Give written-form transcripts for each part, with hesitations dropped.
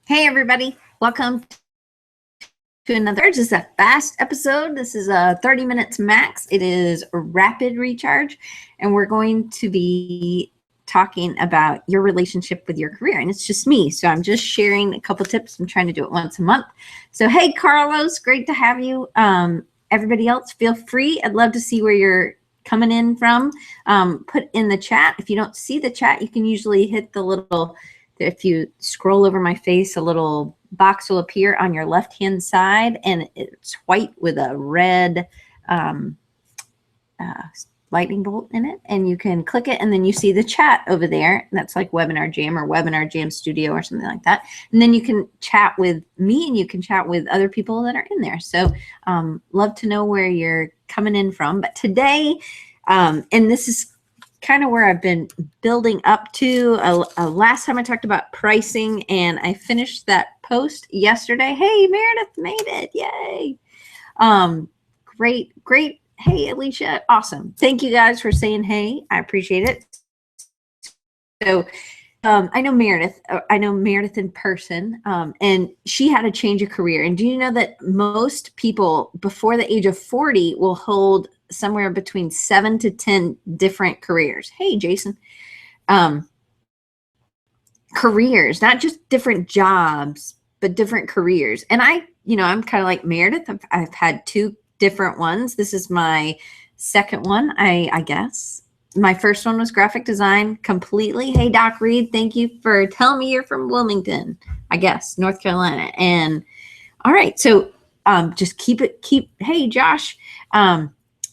Hey everybody, welcome to another. This is a fast episode. This is a 30 minutes max. It is rapid recharge, and we're going to be talking about your relationship with your career. And it's just me, so I'm just sharing a couple tips. I'm trying to do it once a month. So hey Carlos, great to have you. Everybody else, feel free. I'd love to see where you're coming in from. Put in the chat. If you don't see the chat, you can usually hit the little, if you scroll over my face, a little box will appear on your left-hand side, and it's white with a red lightning bolt in it, and you can click it, and then you see the chat over there. That's like Webinar Jam or Webinar Jam Studio or something like that. And then you can chat with me, and you can chat with other people that are in there. So love to know where you're coming in from. But today, and this is kind of where I've been building up to. Last time I talked about pricing, and I finished that post yesterday. Hey, Meredith made it. Yay. Great. Hey, Alicia. Awesome. Thank you guys for saying hey. I appreciate it. So I know Meredith. I know Meredith in person, and she had a change of career. And do you know that most people before the age of 40 will hold somewhere between 7 to 10 different careers? Hey, Jason. Careers, not just different jobs, but different careers. And I'm kind of like Meredith. I've had two different ones. This is my second one, I guess. My first one was graphic design completely. Hey, Doc Reed, thank you for telling me you're from Wilmington, I guess, North Carolina. And all right, so just hey, Josh.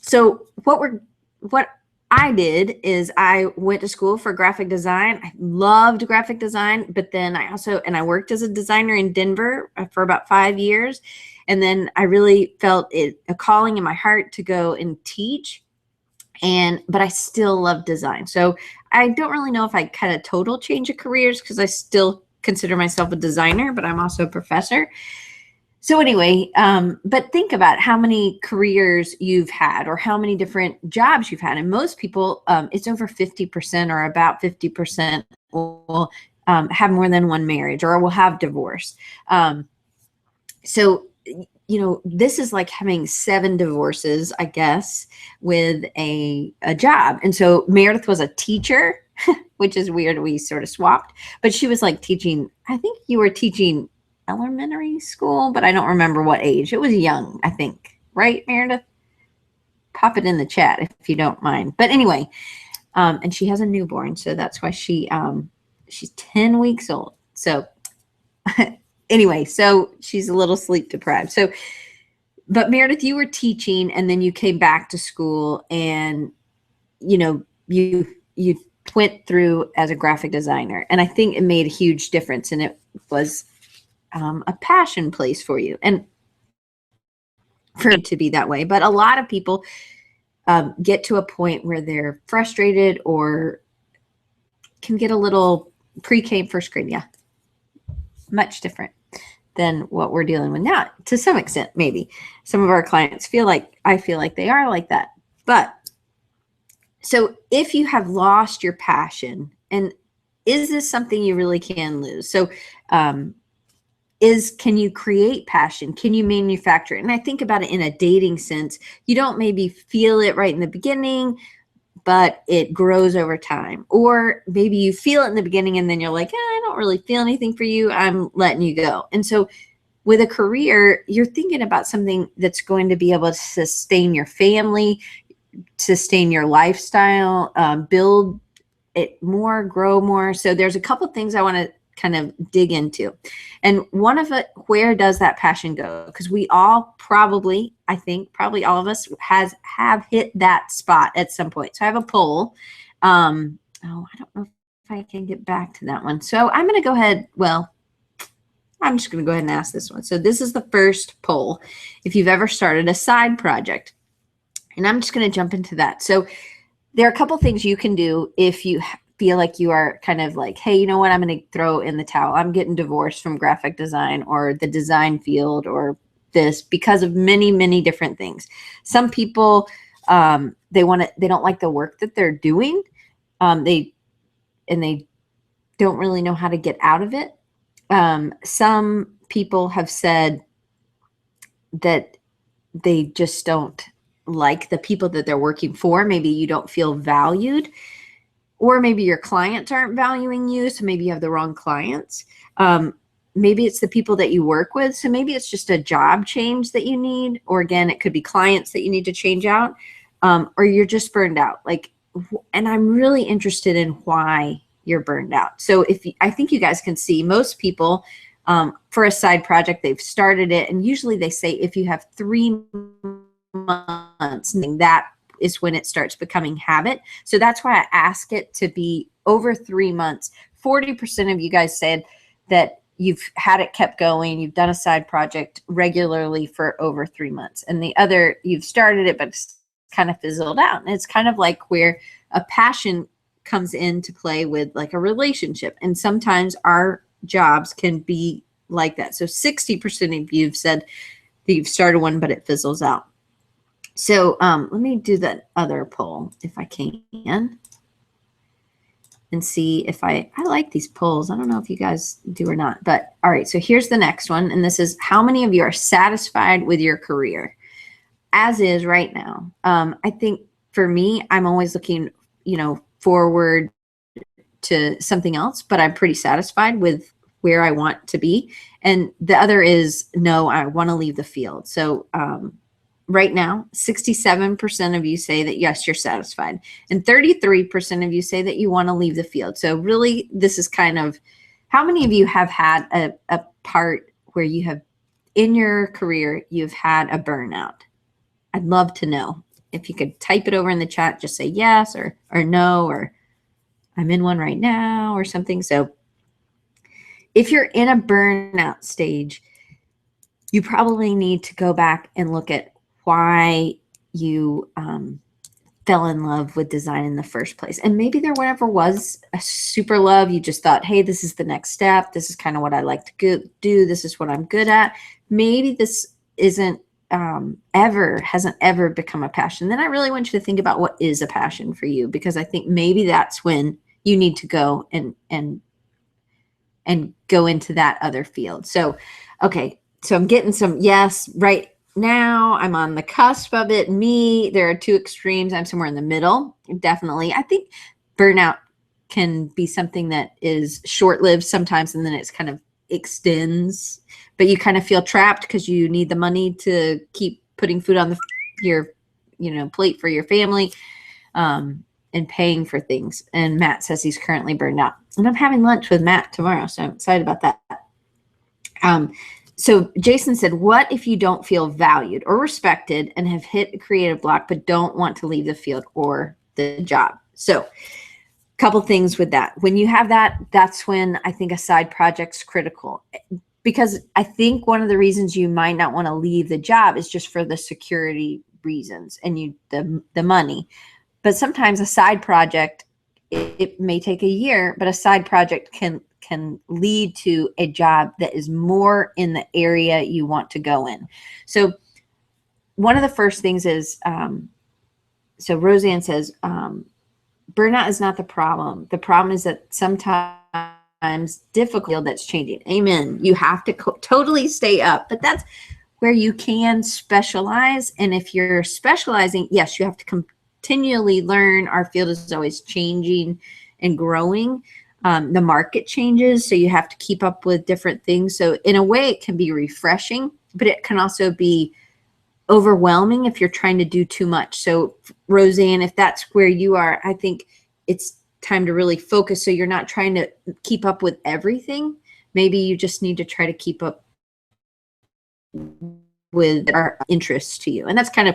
So what I did is I went to school for graphic design. I loved graphic design, but then I worked as a designer in Denver for about 5 years. And then I really felt a calling in my heart to go and teach. But I still love design. So I don't really know if I kind of total change of careers, because I still consider myself a designer, but I'm also a professor. So anyway, but think about how many careers you've had or how many different jobs you've had. And most people, it's over 50% or about 50% will have more than one marriage or will have divorce. So, this is like having 7 divorces, I guess, with a job. And so Meredith was a teacher, which is weird. We sort of swapped, but she was like teaching, I think you were teaching elementary school, but I don't remember what age. It was young, I think. Right, Meredith? Pop it in the chat if you don't mind. But anyway, and she has a newborn, so that's why she's 10 weeks old. So anyway, so she's a little sleep deprived. So, but Meredith, you were teaching, and then you came back to school, and you went through as a graphic designer, and I think it made a huge difference, and it was a passion place for you, and for it to be that way. But a lot of people get to a point where they're frustrated or can get a little pre-K first grade. Yeah, much different than what we're dealing with now. To some extent, maybe some of our clients I feel like they are like that. But so if you have lost your passion, and is this something you really can lose? So can you create passion? Can you manufacture it? And I think about it in a dating sense. You don't maybe feel it right in the beginning, but it grows over time. Or maybe you feel it in the beginning, and then you're like, I don't really feel anything for you. I'm letting you go. And so with a career, you're thinking about something that's going to be able to sustain your family, sustain your lifestyle, build it more, grow more. So there's a couple things I want to kind of dig into. And one of it, where does that passion go? Because we all probably all of us have hit that spot at some point. So I have a poll. I don't know if I can get back to that one. So I'm going to go ahead. Well, I'm just going to go ahead and ask this one. So this is the first poll. If you've ever started a side project, and I'm just going to jump into that. So there are a couple things you can do if you feel like you are kind of like, hey, you know what, I'm going to throw in the towel. I'm getting divorced from graphic design or the design field or this, because of many, many different things. Some people, they don't like the work that they're doing. They don't really know how to get out of it. Some people have said that they just don't like the people that they're working for. Maybe you don't feel valued, or maybe your clients aren't valuing you. So maybe you have the wrong clients. Maybe it's the people that you work with. So maybe it's just a job change that you need, or again, it could be clients that you need to change out, or you're just burned out. And I'm really interested in why you're burned out. So I think you guys can see most people, for a side project, they've started it, and usually they say if you have 3 months, that is when it starts becoming habit. So that's why I ask it to be over 3 months. 40% of you guys said that you've had it kept going. You've done a side project regularly for over 3 months. And the other, you've started it, but it's kind of fizzled out. And it's kind of like where a passion comes into play with like a relationship. And sometimes our jobs can be like that. So 60% of you have said that you've started one, but it fizzles out. So let me do that other poll if I can, and see if I like these polls. I don't know if you guys do or not, but all right. So here's the next one. And this is, how many of you are satisfied with your career as is right now? I think for me, I'm always looking, forward to something else, but I'm pretty satisfied with where I want to be. And the other is, no, I want to leave the field. So, right now, 67% of you say that, yes, you're satisfied. And 33% of you say that you want to leave the field. So really, this is kind of, how many of you have had a part where you have, in your career, you've had a burnout? I'd love to know. If you could type it over in the chat, just say yes or no, or I'm in one right now or something. So if you're in a burnout stage, you probably need to go back and look at why you fell in love with design in the first place. And maybe there never was a super love. You just thought, hey, this is the next step. This is kind of what I like to do. This is what I'm good at. Maybe this isn't hasn't ever become a passion. Then I really want you to think about what is a passion for you, because I think maybe that's when you need to go and go into that other field. So, okay. So I'm getting some yes right now. I'm on the cusp of it. There are two extremes. I'm somewhere in the middle. Definitely. I think burnout can be something that is short-lived sometimes, and then it's kind of extends, but you kind of feel trapped because you need the money to keep putting food on your plate for your family, and paying for things. And Matt says he's currently burned out. And I'm having lunch with Matt tomorrow, so I'm excited about that. So Jason said, what if you don't feel valued or respected and have hit a creative block but don't want to leave the field or the job? So a couple things with that. When you have that, that's when I think a side project's critical, because I think one of the reasons you might not want to leave the job is just for the security reasons and the money. But sometimes a side project, it may take a year, but a side project can lead to a job that is more in the area you want to go in. So one of the first things is, so Roseanne says, burnout is not the problem. The problem is that sometimes difficult that's changing. Amen. You have to totally stay up, but that's where you can specialize. And if you're specializing, yes, you have to continually learn. Our field is always changing and growing. The market changes, so you have to keep up with different things. So in a way, it can be refreshing, but it can also be overwhelming if you're trying to do too much. So Roseanne, if that's where you are, I think it's time to really focus, so you're not trying to keep up with everything. Maybe you just need to try to keep up with our interests to you. And that's kind of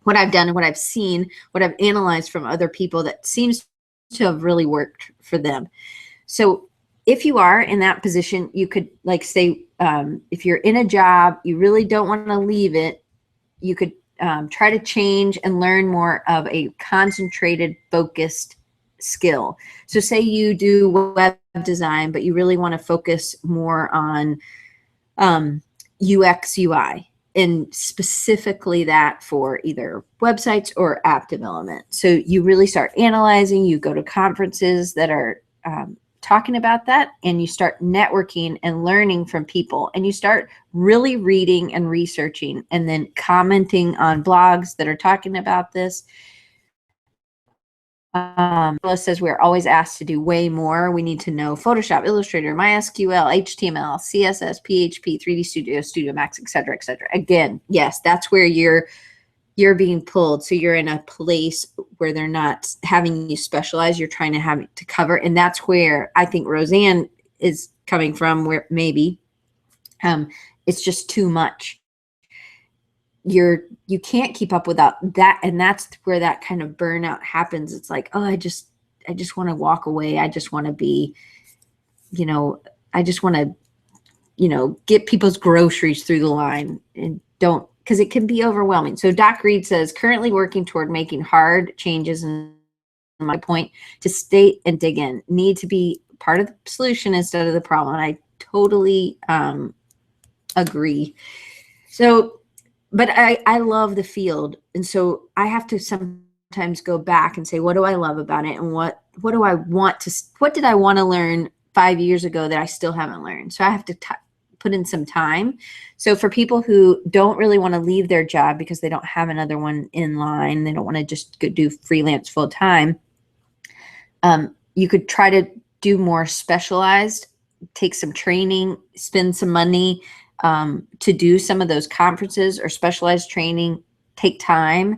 what I've done and what I've seen, what I've analyzed from other people that seems to have really worked for them. So if you are in that position, you could say, if you're in a job, you really don't want to leave it, you could try to change and learn more of a concentrated, focused skill. So say you do web design, but you really want to focus more on UX, UI, and specifically that for either websites or app development. So you really start analyzing, you go to conferences that are talking about that, and you start networking and learning from people, and you start really reading and researching and then commenting on blogs that are talking about this. Says we're always asked to do way more. We need to know Photoshop, Illustrator, MySQL, HTML, CSS, PHP, 3D Studio, Studio Max, et cetera, et cetera. Again, yes, that's where you're being pulled. So you're in a place where they're not having you specialize. You're trying to have to cover. And that's where I think Roseanne is coming from, where maybe it's just too much. You can't keep up without that. And that's where that kind of burnout happens. It's like, oh, I just want to walk away. I just want to be, I just want to, get people's groceries through the line and don't, because it can be overwhelming. So Doc Reed says, currently working toward making hard changes, and my point to state and dig in, need to be part of the solution instead of the problem. And I totally agree. So, but I love the field. And so I have to sometimes go back and say, what do I love about it? And what did I want to learn 5 years ago that I still haven't learned? So I have to put in some time. So for people who don't really want to leave their job because they don't have another one in line, they don't want to just go do freelance full time, you could try to do more specialized, take some training, spend some money to do some of those conferences or specialized training, take time,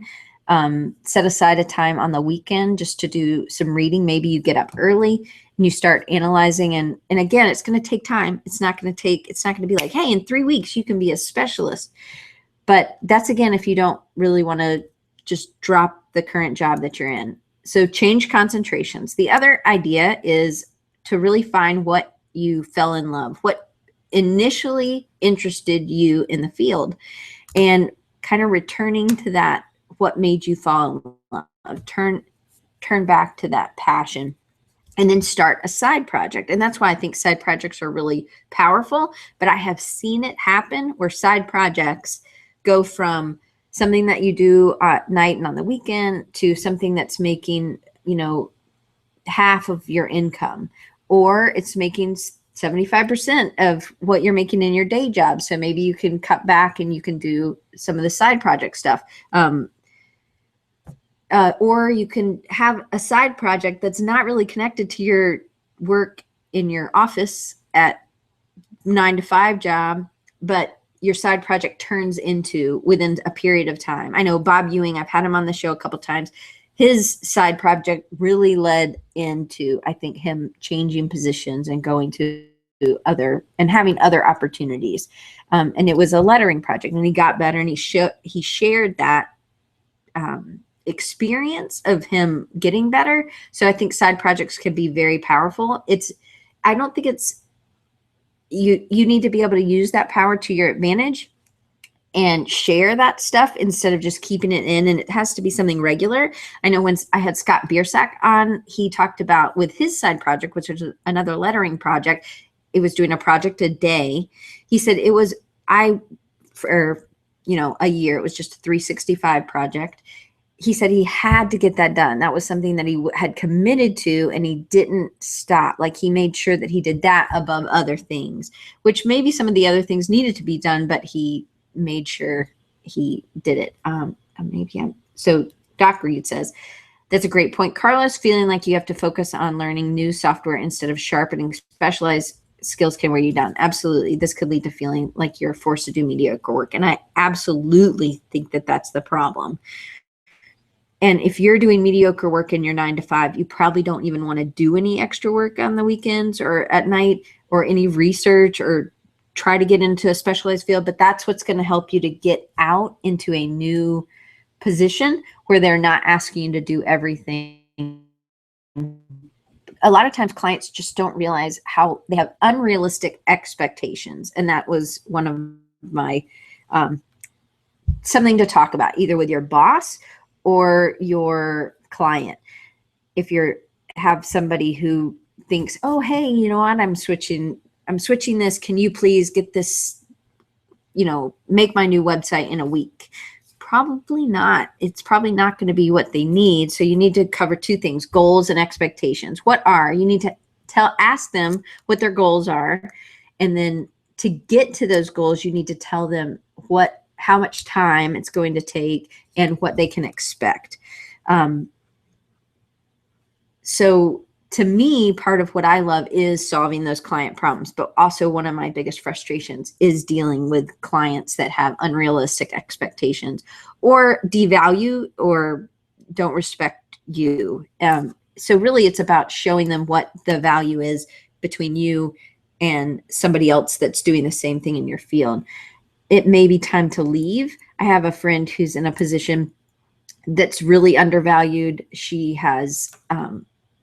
set aside a time on the weekend just to do some reading. Maybe you get up early and you start analyzing, and again, it's going to take time. It's not going to be like, hey, in 3 weeks you can be a specialist. But that's, again, if you don't really want to just drop the current job that you're in. So change concentrations. The other idea is to really find what you fell in love, what initially interested you in the field, and kind of returning to that, what made you fall in love, turn back to that passion, and then start a side project. And that's why I think side projects are really powerful. But I have seen it happen where side projects go from something that you do at night and on the weekend to something that's making, half of your income, or it's making 75% of what you're making in your day job. So maybe you can cut back and you can do some of the side project stuff. Or you can have a side project that's not really connected to your work in your office at 9 to 5 job, but your side project turns into within a period of time. I know Bob Ewing, I've had him on the show a couple times. His side project really led into, I think, him changing positions and going to and having other opportunities. And it was a lettering project, and he got better, and he shared that experience of him getting better. So I think side projects can be very powerful. I don't think it's, you need to be able to use that power to your advantage and share that stuff instead of just keeping it in. And it has to be something regular. I know when I had Scott Biersack on, he talked about with his side project, which was another lettering project, it was doing a project a day. He said it was, for a year, it was just a 365 project. He said he had to get that done. That was something that he had committed to, and he didn't stop. Like, he made sure that he did that above other things, which maybe some of the other things needed to be done, but he made sure he did it. So Doc Reed says, that's a great point, Carlos. Feeling like you have to focus on learning new software instead of sharpening specialized skills can wear you down. Absolutely. This could lead to feeling like you're forced to do mediocre work. And I absolutely think that that's the problem. And if you're doing mediocre work in your 9 to 5, you probably don't even want to do any extra work on the weekends or at night or any research or try to get into a specialized field. But that's what's going to help you to get out into a new position where they're not asking you to do everything. A lot of times clients just don't realize how they have unrealistic expectations. And that was one of my, something to talk about either with your boss or your client. If you have somebody who thinks, oh, hey, you know what, I'm switching this. Can you please get this, make my new website in a week? Probably not. It's probably not going to be what they need. So you need to cover two things, goals and expectations. You need to ask them what their goals are. And then to get to those goals, you need to tell them how much time it's going to take and what they can expect. So to me, part of what I love is solving those client problems, but also one of my biggest frustrations is dealing with clients that have unrealistic expectations or devalue or don't respect you. So really it's about showing them what the value is between you and somebody else that's doing the same thing in your field. It may be time to leave. I have a friend who's in a position that's really undervalued. She has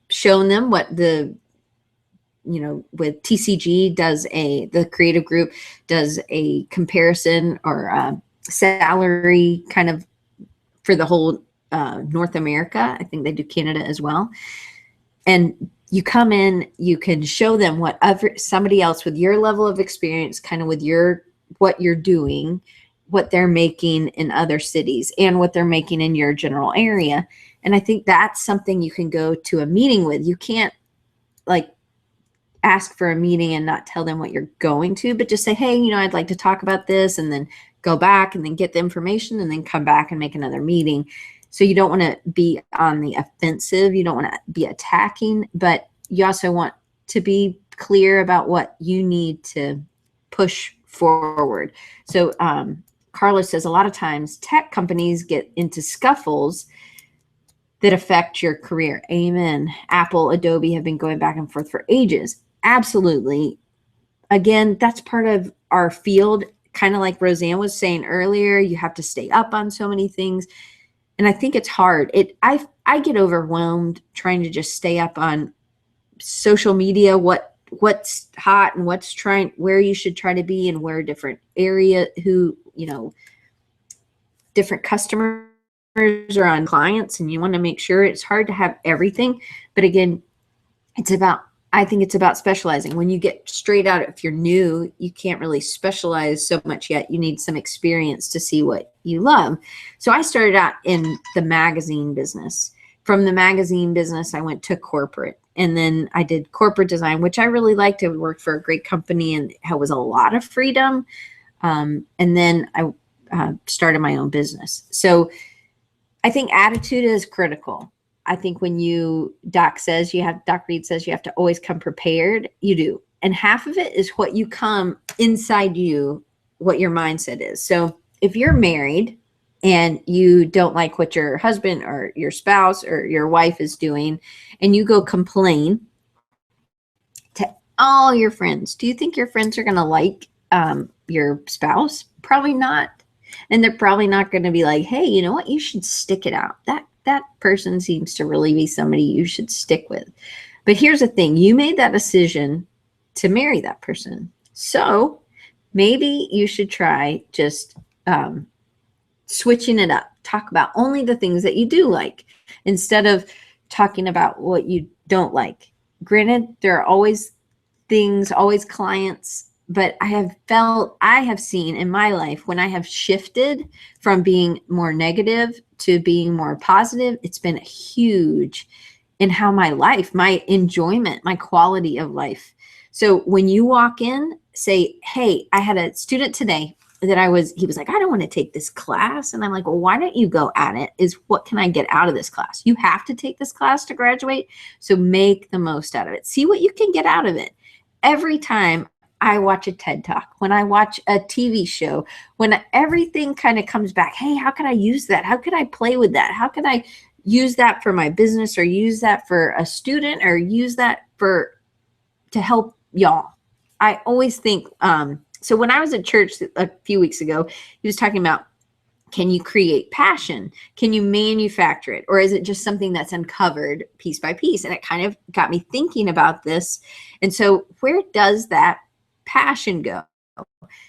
shown them what with TCG the creative group does a comparison or salary kind of for the whole North America. I think they do Canada as well. And you come in, you can show them what somebody else with your level of experience, kind of with what you're doing, what they're making in other cities and what they're making in your general area. And I think that's something you can go to a meeting with. You can't ask for a meeting and not tell them what you're going to, but just say, hey, I'd like to talk about this, and then go back and then get the information and then come back and make another meeting. So you don't want to be on the offensive. You don't want to be attacking, but you also want to be clear about what you need to push forward. So Carlos says a lot of times tech companies get into scuffles that affect your career. Amen. Apple, Adobe have been going back and forth for ages. Absolutely. Again, that's part of our field. Kind of like Roseanne was saying earlier, you have to stay up on so many things. And I think it's hard. I get overwhelmed trying to just stay up on social media, what's hot and where you should try to be and where different different customers are on clients, and you want to make sure. It's hard to have everything. But again, I think it's about specializing. When you get straight out, if you're new, you can't really specialize so much yet. You need some experience to see what you love. So I started out in the magazine business. From the magazine business, I went to corporate, and then I did corporate design, which I really liked. I worked for a great company and it was a lot of freedom. And then I started my own business. So I think attitude is critical. I think when Doc Reed says you have to always come prepared, you do. And half of it is what you come inside you, what your mindset is. So if you're married and you don't like what your husband or your spouse or your wife is doing, and you go complain to all your friends, do you think your friends are going to like your spouse? Probably not. And they're probably not going to be like, hey, you know what? You should stick it out. That person seems to really be somebody you should stick with. But here's the thing. You made that decision to marry that person. So maybe you should try just switching it up. Talk about only the things that you do like instead of talking about what you don't like. Granted, there are always things, always clients, but I have seen in my life when I have shifted from being more negative to being more positive, it's been huge in how my enjoyment, my quality of life. So when you walk in, say, hey, I had a student today that he was like, I don't want to take this class. And I'm like, well, why don't you go at it? What can I get out of this class? You have to take this class to graduate. So make the most out of it. See what you can get out of it. Every time I watch a TED Talk, when I watch a TV show, when everything kind of comes back, hey, how can I use that? How can I play with that? How can I use that for my business, or use that for a student, or use that to help y'all? I always think, so when I was at church a few weeks ago, he was talking about, can you create passion? Can you manufacture it? Or is it just something that's uncovered piece by piece? And it kind of got me thinking about this. And so where does that passion go?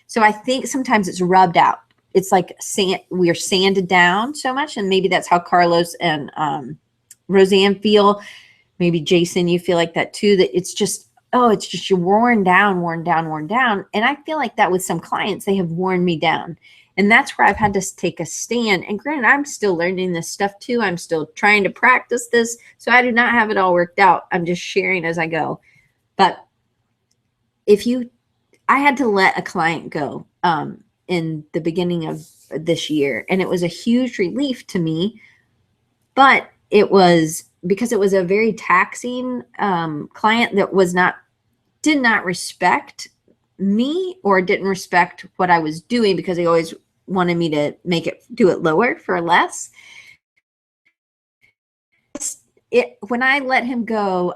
So I think sometimes it's rubbed out. It's like we're sanded down so much. And maybe that's how Carlos and Roseanne feel. Maybe Jason, you feel like that too, that it's just you're worn down. And I feel like that with some clients, they have worn me down. And that's where I've had to take a stand. And granted, I'm still learning this stuff too. I'm still trying to practice this. So I do not have it all worked out. I'm just sharing as I go. But if you, I had to let a client go in the beginning of this year, and it was a huge relief to me, but it was because it was a very taxing client that did not respect me or didn't respect what I was doing, because they always wanted me to do it lower for less. When I let him go,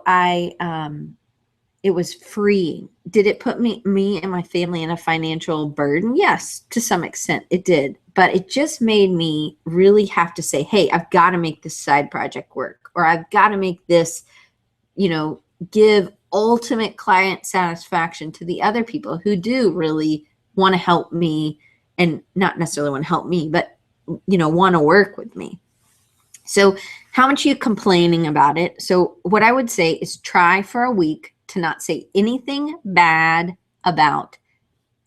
it was freeing. Did it put me and my family in a financial burden? Yes, to some extent it did. But it just made me really have to say, hey, I've got to make this side project work, or I've got to make this, give ultimate client satisfaction to the other people who do really want to help me, and not necessarily want to help me, but, want to work with me. So how much are you complaining about it? So what I would say is try for a week to not say anything bad about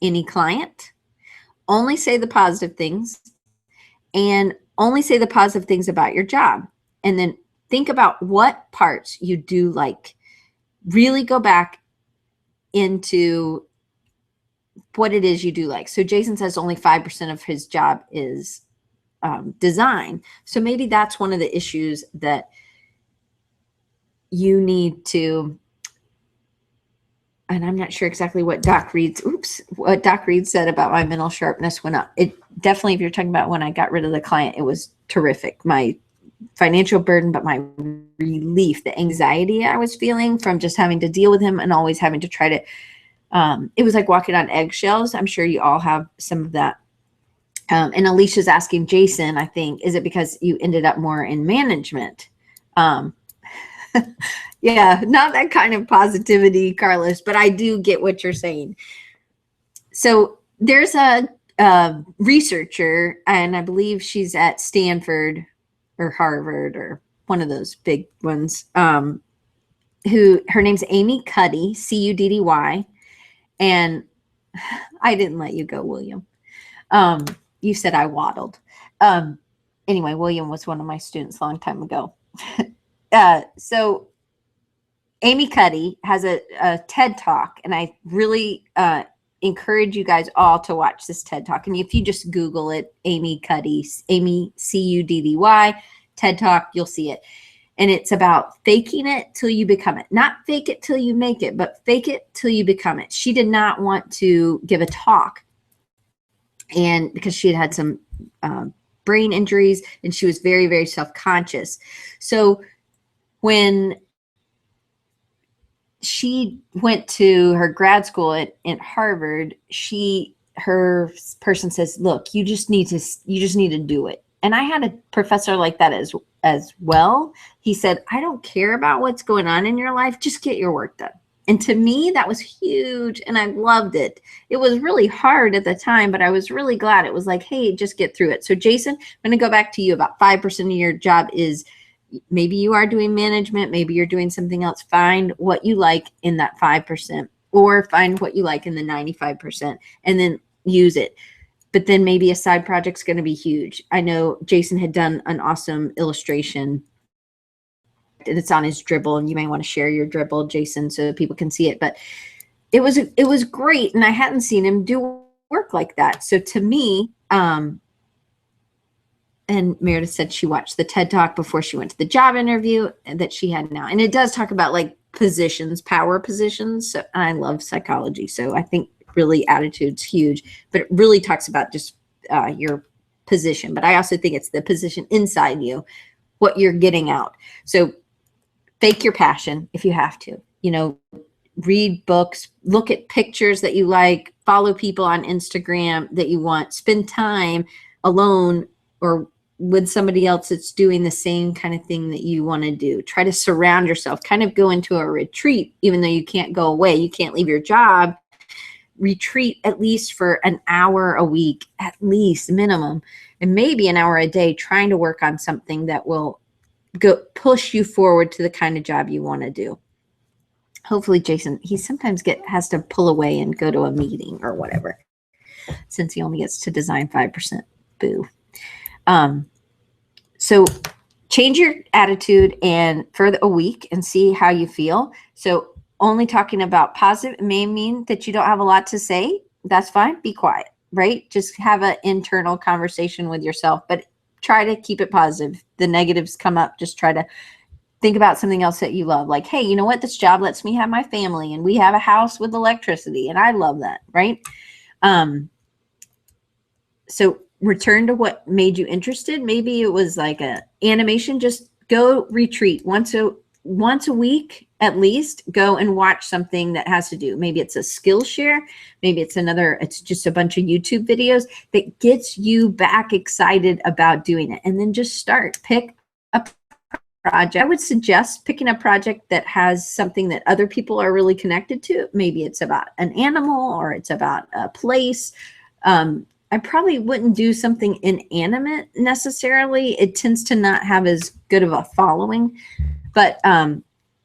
any client. Only say the positive things, and only say the positive things about your job. And then think about what parts you do like. Really go back into what it is you do like. So Jason says only 5% of his job is design. So maybe that's one of the issues that you need to, and I'm not sure exactly what Doc Reed said about my mental sharpness went up. It definitely, if you're talking about when I got rid of the client, it was terrific. My financial burden, but my relief, the anxiety I was feeling from just having to deal with him and always having to try to, it was like walking on eggshells. I'm sure you all have some of that. And Alicia's asking Jason, I think, is it because you ended up more in management? Yeah, not that kind of positivity, Carlos, but I do get what you're saying. So there's a researcher, and I believe she's at Stanford or Harvard or one of those big ones, who, her name's Amy Cuddy, Cuddy. And I didn't let you go, William. You said I waddled. Anyway, William was one of my students a long time ago. So Amy Cuddy has a TED Talk, and I really encourage you guys all to watch this TED Talk. And if you just Google it, Amy Cuddy, Amy Cuddy, TED Talk, you'll see it. And it's about faking it till you become it. Not fake it till you make it, but fake it till you become it. She did not want to give a talk, and because she had some brain injuries, and she was very, very self-conscious. So when she went to her grad school at Harvard, her person says, look, you just need to do it. And I had a professor like that as well. He said, I don't care about what's going on in your life, just get your work done. And to me, that was huge, and I loved it. It was really hard at the time, but I was really glad. It was like, hey, just get through it. So Jason, I'm going to go back to you. About 5% of your job is, maybe you are doing management, maybe you're doing something else. Find what you like in that 5%, or find what you like in the 95%, and then use it. But then maybe a side project's going to be huge. I know Jason had done an awesome illustration. It's on his Dribbble, and you may want to share your Dribbble, Jason, so people can see it. But it was great, and I hadn't seen him do work like that. So to me, and Meredith said she watched the TED Talk before she went to the job interview that she had now. And it does talk about like positions, power positions. So I love psychology. So I think really attitude's huge, but it really talks about just your position. But I also think it's the position inside you, what you're getting out. So fake your passion if you have to, read books, look at pictures that you like, follow people on Instagram that you want, spend time alone or with somebody else that's doing the same kind of thing that you want to do. Try to surround yourself, kind of go into a retreat, even though you can't go away, you can't leave your job. Retreat at least for an hour a week, at least minimum, and maybe an hour a day, trying to work on something that will push you forward to the kind of job you want to do. Hopefully Jason, he sometimes has to pull away and go to a meeting or whatever, since he only gets to design 5%. Boo. So change your attitude and for a week and see how you feel. So only talking about positive, it may mean that you don't have a lot to say. That's fine. Be quiet, right? Just have an internal conversation with yourself, but try to keep it positive. The negatives come up, just try to think about something else that you love. Like, hey, you know what? This job lets me have my family, and we have a house with electricity, and I love that, right? So return to what made you interested. Maybe it was like a animation. Just go retreat once a week at least. Go and watch something that has to do. Maybe it's a Skillshare. Maybe it's just a bunch of YouTube videos that gets you back excited about doing it. And then just start. Pick a project. I would suggest picking a project that has something that other people are really connected to. Maybe it's about an animal or it's about a place. I probably wouldn't do something inanimate necessarily. It tends to not have as good of a following, but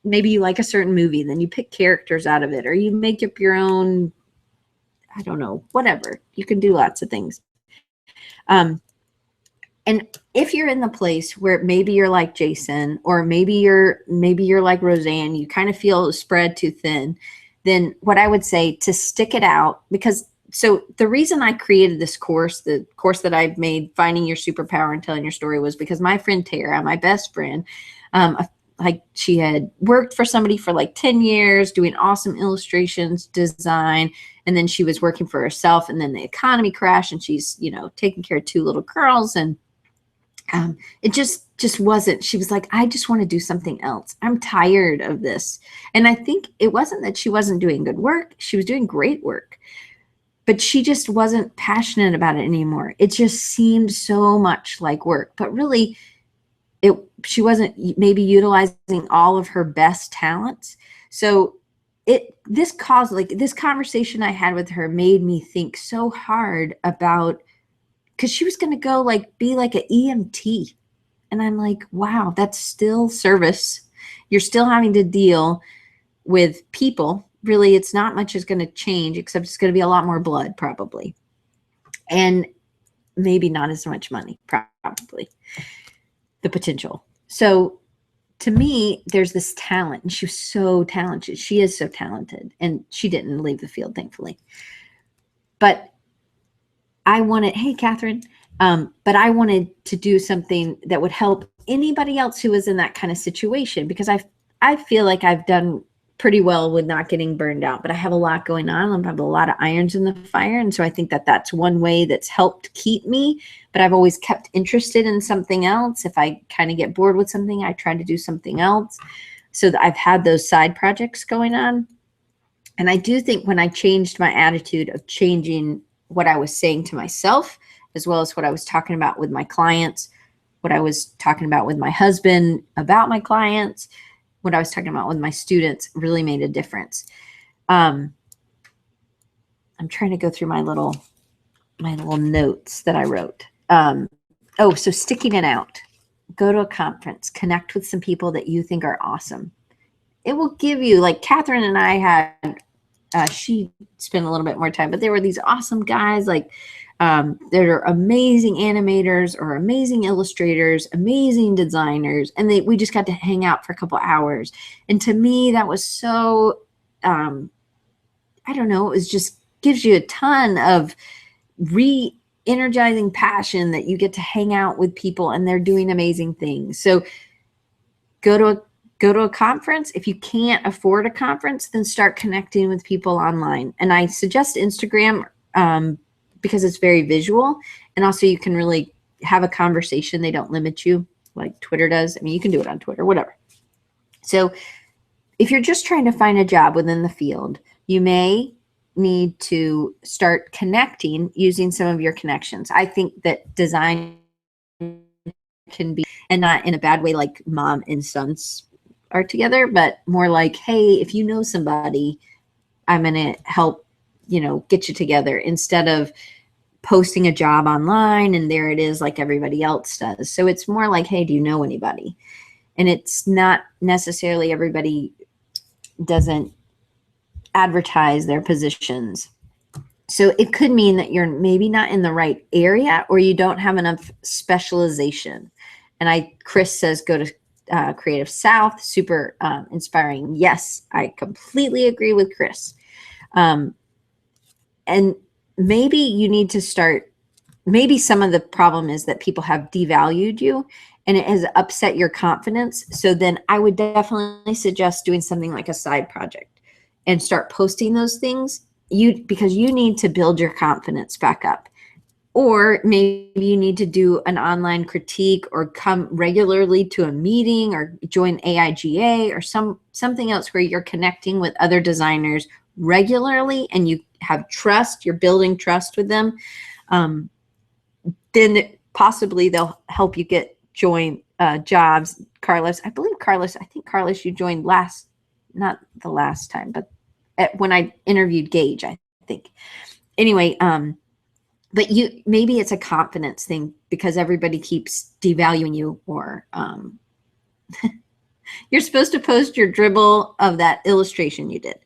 maybe you like a certain movie, then you pick characters out of it, or you make up your own, I don't know, whatever. You can do lots of things. And if you're in the place where maybe you're like Jason, or maybe you're like Roseanne, you kind of feel spread too thin, then what I would say to stick it out, because so the reason I created this course, the course that I've made, Finding Your Superpower and Telling Your Story, was because my friend Tara, my best friend, like she had worked for somebody for like 10 years doing awesome illustrations, design, and then she was working for herself, and then the economy crashed, and she's, taking care of 2 little girls, and it just wasn't. She was like, I just want to do something else. I'm tired of this. And I think it wasn't that she wasn't doing good work. She was doing great work, but she just wasn't passionate about it anymore. It just seemed so much like work, but really she wasn't maybe utilizing all of her best talents. So this conversation I had with her made me think so hard about, because she was going to go be like an EMT. And I'm like, wow, that's still service. You're still having to deal with people. Really, it's not much is going to change, except it's going to be a lot more blood probably. And maybe not as much money, probably. The potential. So to me, there's this talent, and she was so talented. She is so talented, and she didn't leave the field, thankfully. But I wanted, hey, Catherine, but I wanted to do something that would help anybody else who was in that kind of situation, because I feel like I've done pretty well with not getting burned out, but I have a lot going on. I have a lot of irons in the fire. And so I think that that's one way that's helped keep me, but I've always kept interested in something else. If I kind of get bored with something, I try to do something else, so that I've had those side projects going on. And I do think when I changed my attitude of changing what I was saying to myself, as well as what I was talking about with my clients, what I was talking about with my husband about my clients, what I was talking about with my students, really made a difference. I'm trying to go through my little notes that I wrote. So sticking it out. Go to a conference, connect with some people that you think are awesome. It will give you, like Catherine and I had, she spent a little bit more time, but there were these awesome guys, they're amazing animators or amazing illustrators, amazing designers. And we just got to hang out for a couple hours. And to me, that was so, I don't know, it just gives you a ton of re-energizing passion that you get to hang out with people and they're doing amazing things. So go to a conference. If you can't afford a conference, then start connecting with people online. And I suggest Instagram, because it's very visual, and also you can really have a conversation. They don't limit you like Twitter does. I mean, you can do it on Twitter, whatever. So if you're just trying to find a job within the field, you may need to start connecting using some of your connections. I think that design can be, and not in a bad way like mom and sons are together, but more like, hey, if you know somebody, I'm going to help, get you together, instead of posting a job online and there it is like everybody else does. So it's more like, hey, do you know anybody? And it's not necessarily everybody doesn't advertise their positions. So it could mean that you're maybe not in the right area, or you don't have enough specialization. And Chris says go to Creative South, super inspiring. Yes, I completely agree with Chris. And maybe you need to start, maybe some of the problem is that people have devalued you and it has upset your confidence. So then I would definitely suggest doing something like a side project and start posting those things, because you need to build your confidence back up. Or maybe you need to do an online critique or come regularly to a meeting or join AIGA or something else where you're connecting with other designers regularly and you have trust, you're building trust with them. Then possibly they'll help you get jobs. Carlos, I think Carlos, you joined not the last time, but when I interviewed Gage, I think. Anyway, but maybe it's a confidence thing because everybody keeps devaluing you, or you're supposed to post your dribble of that illustration you did.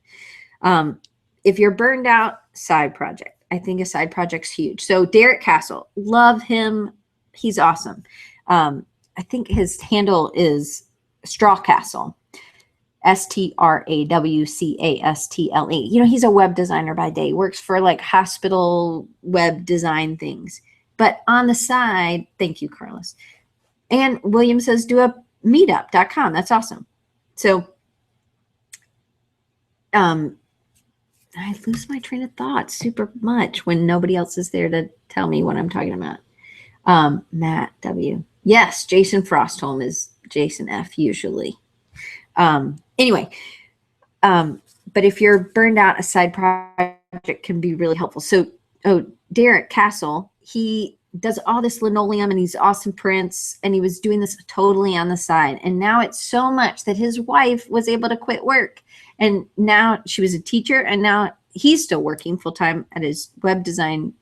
If you're burned out, side project. I think a side project's huge. So Derek Castle, love him. He's awesome. I think his handle is Straw Castle. STRAWCASTLE. He's a web designer by day, works for like hospital web design things. But on the side, thank you, Carlos. And William says, do a meetup.com. That's awesome. So I lose my train of thought super much when nobody else is there to tell me what I'm talking about. Matt W. Yes, Jason Frostholm is Jason F. usually. Anyway, but if you're burned out, a side project can be really helpful. So, Derek Castle, he does all this linoleum and he's awesome prints, and he was doing this totally on the side. And now it's so much that his wife was able to quit work. And now she was a teacher, and now he's still working full-time at his web design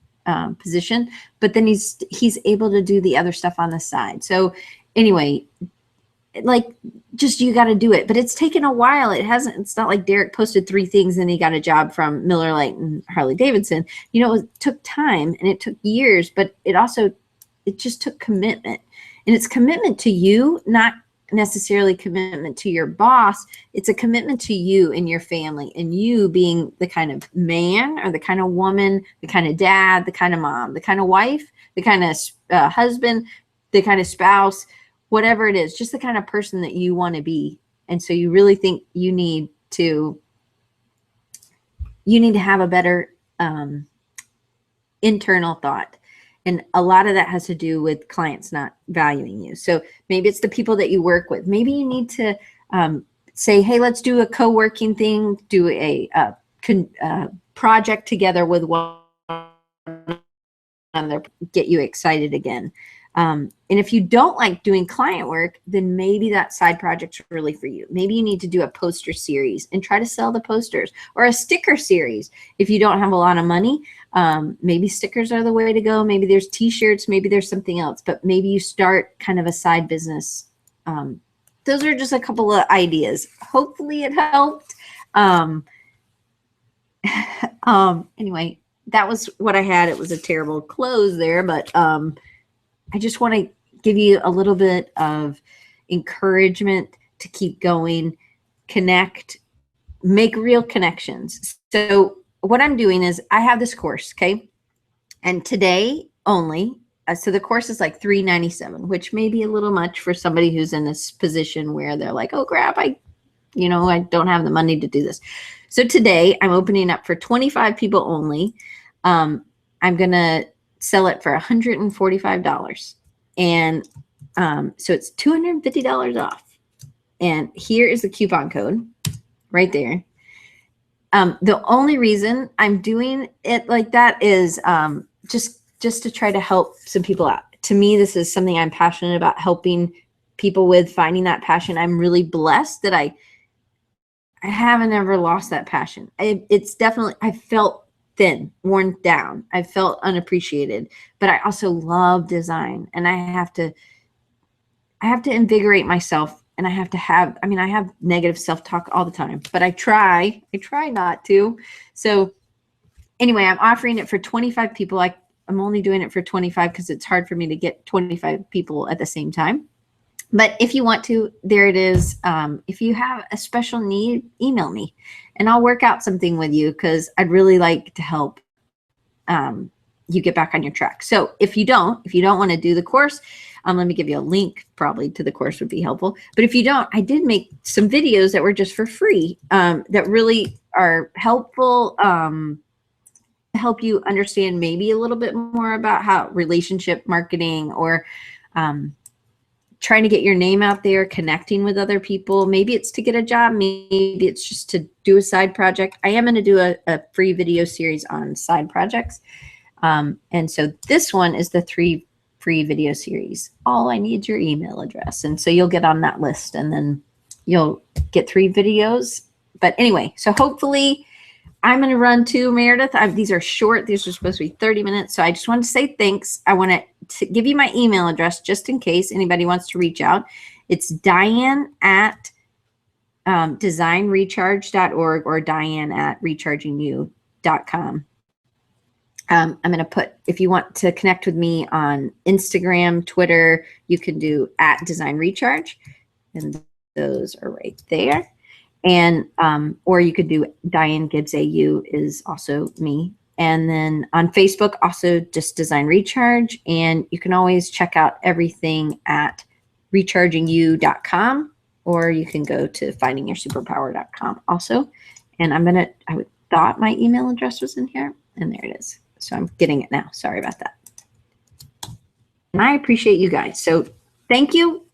position, but then he's able to do the other stuff on the side. So anyway, like, just, you got to do it, but it's taken a while. It's not like Derek posted 3 things and he got a job from Miller Lite and Harley Davidson. It took time and it took years, but it just took commitment, and it's commitment to you, not necessarily commitment to your boss. It's a commitment to you and your family, and you being the kind of man or the kind of woman, the kind of dad, the kind of mom, the kind of wife, the kind of husband, the kind of spouse, whatever it is, just the kind of person that you want to be. And so you really think you need to have a better internal thought. And a lot of that has to do with clients not valuing you. So maybe it's the people that you work with. Maybe you need to say, hey, let's do a co-working thing, do a project together with one another, get you excited again. And if you don't like doing client work, then maybe that side project's really for you. Maybe you need to do a poster series and try to sell the posters, or a sticker series. If you don't have a lot of money, maybe stickers are the way to go. Maybe there's t-shirts, maybe there's something else, but maybe you start kind of a side business. Those are just a couple of ideas. Hopefully it helped. Anyway, that was what I had. It was a terrible close there, but I just want to give you a little bit of encouragement to keep going, connect, make real connections. So what I'm doing is I have this course, okay? And today only, so the course is like $397, which may be a little much for somebody who's in this position where they're like, oh crap, I don't have the money to do this. So today I'm opening up for 25 people only. I'm going to sell it for $145. And so it's $250 off. And here is the coupon code right there. The only reason I'm doing it like that is just to try to help some people out. To me, this is something I'm passionate about, helping people with finding that passion. I'm really blessed that I haven't ever lost that passion. It's definitely, I felt thin, worn down. I felt unappreciated, but I also love design, and I have to invigorate myself, and I have negative self-talk all the time, but I try not to. So anyway, I'm offering it for 25 people. I'm only doing it for 25 because it's hard for me to get 25 people at the same time. But if you want to, there it is. If you have a special need, email me and I'll work out something with you, because I'd really like to help you get back on your track. So if you don't want to do the course, let me give you a link probably to the course would be helpful. But if you don't, I did make some videos that were just for free that really are helpful to help you understand maybe a little bit more about how relationship marketing, or trying to get your name out there, connecting with other people. Maybe it's to get a job. Maybe it's just to do a side project. I am going to do a free video series on side projects. And so this one is the 3 free video series. All I need is your email address. And so you'll get on that list, and then you'll get 3 videos. But anyway, so hopefully I'm going to run too, Meredith. These are short. These are supposed to be 30 minutes. So I just want to say thanks. I want to give you my email address just in case anybody wants to reach out. It's Diane at designrecharge.org or Diane at rechargingyou.com. I'm going to put, if you want to connect with me on Instagram, Twitter, you can do at designrecharge, and those are right there. And or you could do Diane Gibbs AU is also me. And then on Facebook, also just Design Recharge. And you can always check out everything at rechargingyou.com, or you can go to findingyoursuperpower.com also. And I thought my email address was in here, and there it is. So I'm getting it now. Sorry about that. And I appreciate you guys. So thank you.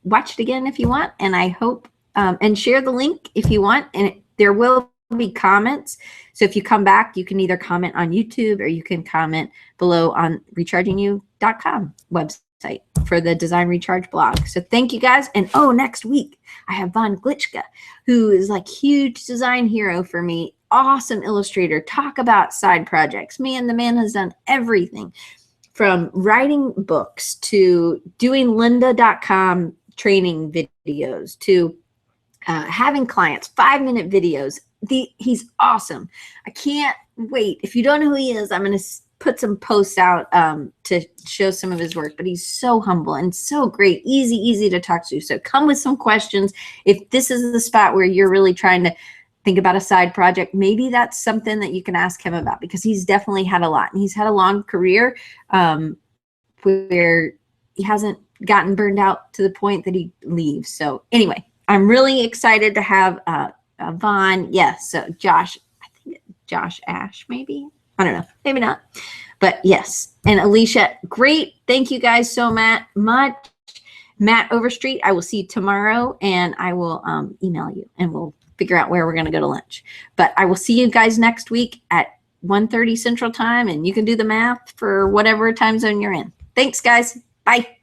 Watch it again if you want. And I hope, and share the link if you want. And there will be comments. So if you come back, you can either comment on YouTube or you can comment below on rechargingyou.com website for the Design Recharge blog. So thank you guys. And next week I have Von Glitchka, who is like huge design hero for me. Awesome illustrator. Talk about side projects. Man, the man has done everything from writing books to doing lynda.com training videos to having clients, 5-minute videos. He's awesome. I can't wait. If you don't know who he is, I'm going to put some posts out to show some of his work, but he's so humble and so great, easy to talk to. So come with some questions. If this is the spot where you're really trying to think about a side project, maybe that's something that you can ask him about, because he's definitely had a lot, and he's had a long career where he hasn't gotten burned out to the point that he leaves. So anyway, I'm really excited to have Vaughn. Yes. So Josh, I think Josh Ash, maybe. I don't know. Maybe not. But yes. And Alicia, great. Thank you guys so much. Matt Overstreet, I will see you tomorrow, and I will email you, and we'll figure out where we're going to go to lunch. But I will see you guys next week at 1:30 Central Time, and you can do the math for whatever time zone you're in. Thanks, guys. Bye.